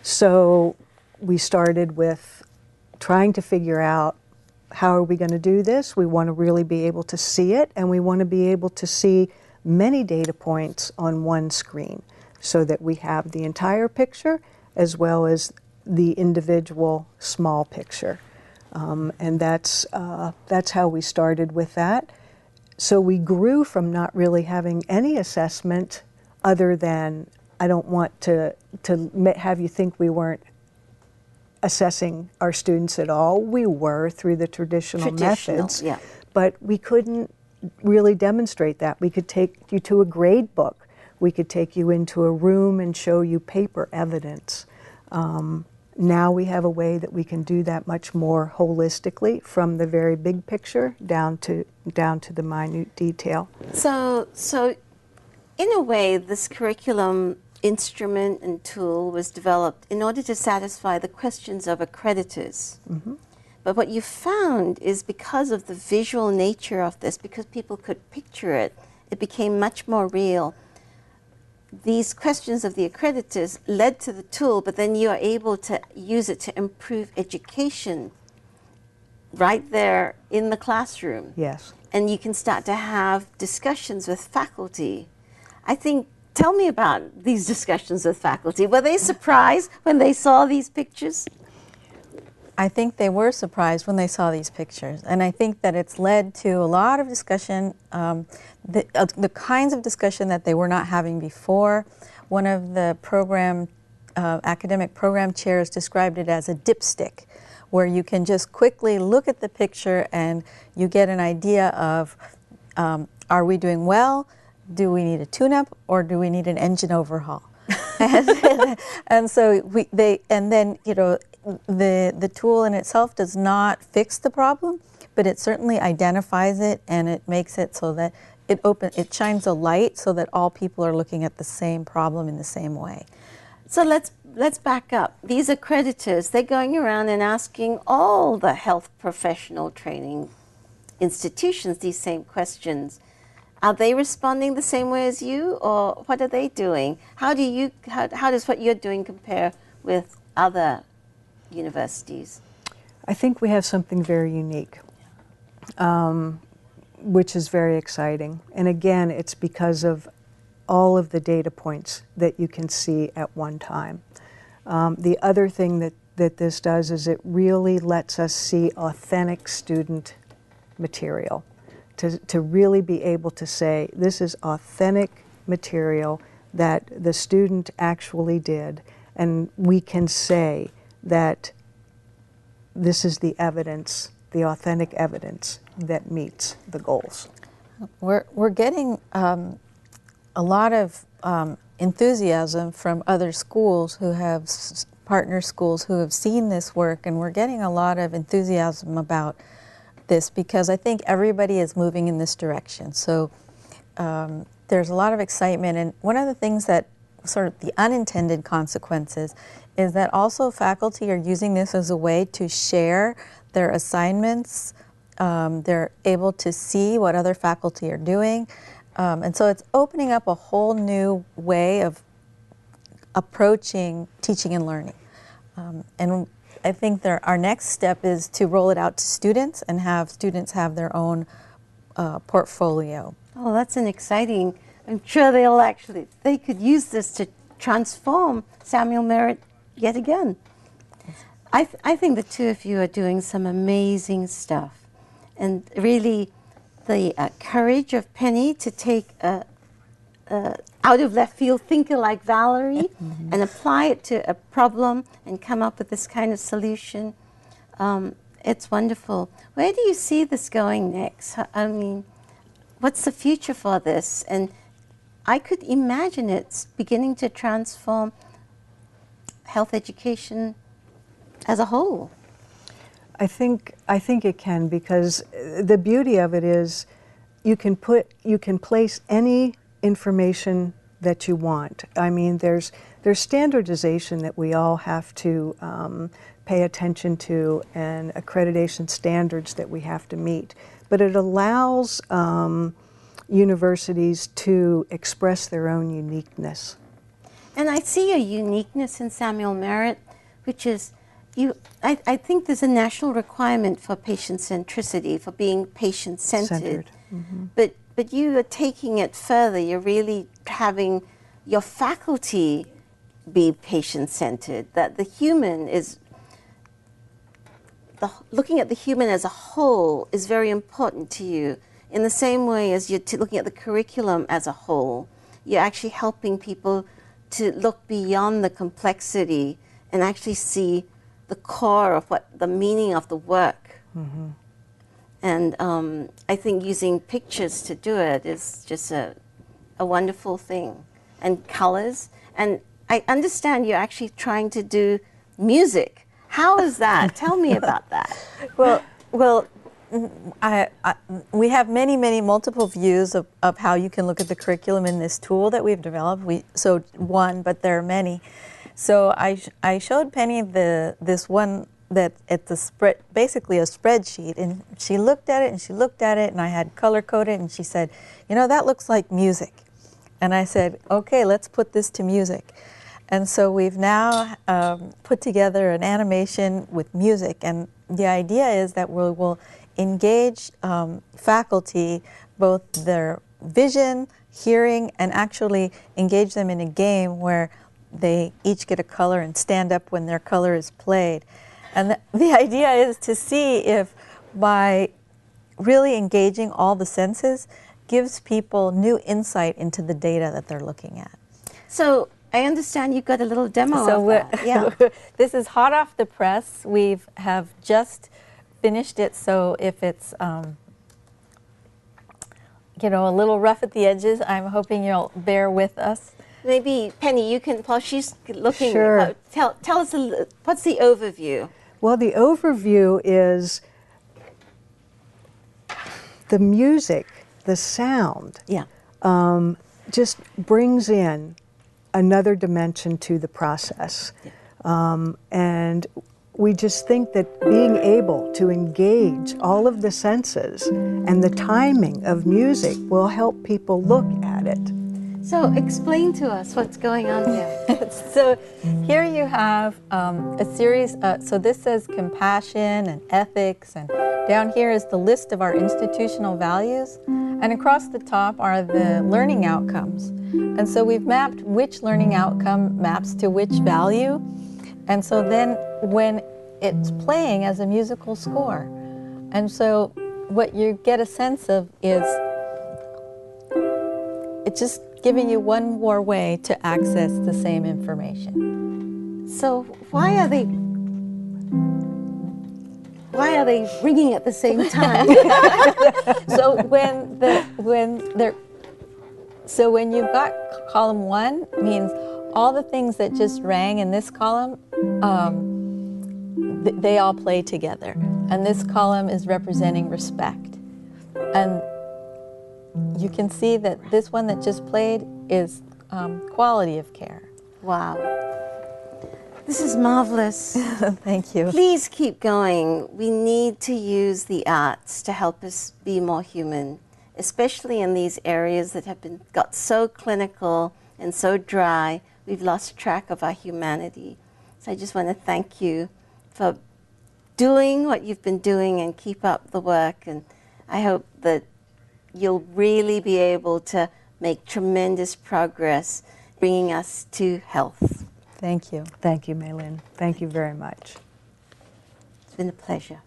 So we started with trying to figure out, how are we going to do this? We want to really be able to see it, and we want to be able to see many data points on one screen so that we have the entire picture as well as the individual small picture. And that's how we started with that. So we grew from not really having any assessment other than, I don't want to have you think we weren't assessing our students at all. We were through the traditional methods, yeah. but we couldn't really demonstrate that. We could take you to a grade book. We could take you into a room and show you paper evidence. Now we have a way that we can do that much more holistically, from the very big picture down to the minute detail. So in a way, this curriculum instrument and tool was developed in order to satisfy the questions of accreditors. Mm-hmm. But what you found is, because of the visual nature of this, because people could picture it, it became much more real. These questions of the accreditors led to the tool, but then you are able to use it to improve education right there in the classroom. Yes. And you can start to have discussions with faculty. Tell me about these discussions with faculty. Were they surprised when they saw these pictures? I think they were surprised when they saw these pictures, and I think that it's led to a lot of discussion, the kinds of discussion that they were not having before. One of the academic program chairs described it as a dipstick, where you can just quickly look at the picture and you get an idea of, are we doing well? Do we need a tune-up, or do we need an engine overhaul? and so then the tool in itself does not fix the problem, but it certainly identifies it, and it makes it so that it shines a light so that all people are looking at the same problem in the same way. So let's back up. These accreditors, they're going around and asking all the health professional training institutions these same questions. Are they responding the same way as you, or what are they doing? How does what you're doing compare with other universities? I think we have something very unique, which is very exciting. And again, it's because of all of the data points that you can see at one time. The other thing that this does is it really lets us see authentic student material. To really be able to say, this is authentic material that the student actually did, and we can say that this is the evidence, the authentic evidence that meets the goals. We're getting a lot of enthusiasm from other schools who have partner schools who have seen this work, and we're getting a lot of enthusiasm about this because I think everybody is moving in this direction. So there's a lot of excitement, and one of the things that sort of the unintended consequences is that also faculty are using this as a way to share their assignments. They're able to see what other faculty are doing, and so it's opening up a whole new way of approaching teaching and learning. And I think our next step is to roll it out to students and have students have their own portfolio. Oh, that's an exciting, I'm sure they could use this to transform Samuel Merritt yet again. I think the two of you are doing some amazing stuff. And really, the courage of Penny to take a out of left field thinker like Valerie and apply it to a problem and come up with this kind of solution. It's wonderful. Where do you see this going next? I mean, what's the future for this? And I could imagine it's beginning to transform health education as a whole. I think it can, because the beauty of it is you can place any information that you want. I mean, there's standardization that we all have to pay attention to, and accreditation standards that we have to meet. But it allows universities to express their own uniqueness. And I see a uniqueness in Samuel Merritt, which is I think there's a national requirement for patient centricity, for being patient-centered. Mm-hmm. But you are taking it further. You're really having your faculty be patient-centered, that the human is, looking at the human as a whole is very important to you. In the same way as you're looking at the curriculum as a whole, you're actually helping people to look beyond the complexity and actually see the core of what the meaning of the work. Mm-hmm. And I think using pictures to do it is just a wonderful thing. And colors. And I understand you're actually trying to do music. How is that? Tell me about that. Well, we have many multiple views of how you can look at the curriculum in this tool that we've developed. So one, but there are many. So I showed Penny this one that at the basically a spreadsheet, and she looked at it and she looked at it, and I had color coded, and she said, you know, that looks like music. And I said, okay, let's put this to music. And so we've now put together an animation with music, and the idea is that we will engage faculty, both their vision, hearing, and actually engage them in a game where they each get a color and stand up when their color is played. And the idea is to see if by really engaging all the senses gives people new insight into the data that they're looking at. So I understand you've got a little demo of that. Yeah. This is hot off the press. We have just finished it, so if it's you know, a little rough at the edges, I'm hoping you'll bear with us. Maybe, Penny, you can, while she's looking, Sure. Tell us, what's the overview? Well, the overview is the music, the sound, Yeah. just brings in another dimension to the process. Yeah. And we just think that being able to engage all of the senses and the timing of music will help people look at it. So explain to us what's going on here. So here you have a series, so this says compassion and ethics, and down here is the list of our institutional values, and across the top are the learning outcomes. And so we've mapped which learning outcome maps to which value, and so then when it's playing as a musical score. And so what you get a sense of is it's just giving you one more way to access the same information. So why are they ringing at the same time? So when you've got column 1 means all the things that just rang in this column, they all play together. And this column is representing respect. And you can see that this one that just played is quality of care. Wow. This is marvelous. Thank you. Please keep going. We need to use the arts to help us be more human, especially in these areas that have got so clinical and so dry, we've lost track of our humanity. So I just want to thank you for doing what you've been doing and keep up the work. And I hope that you'll really be able to make tremendous progress bringing us to health. Thank you. Thank you, Mei Lin. Thank you very much. It's been a pleasure.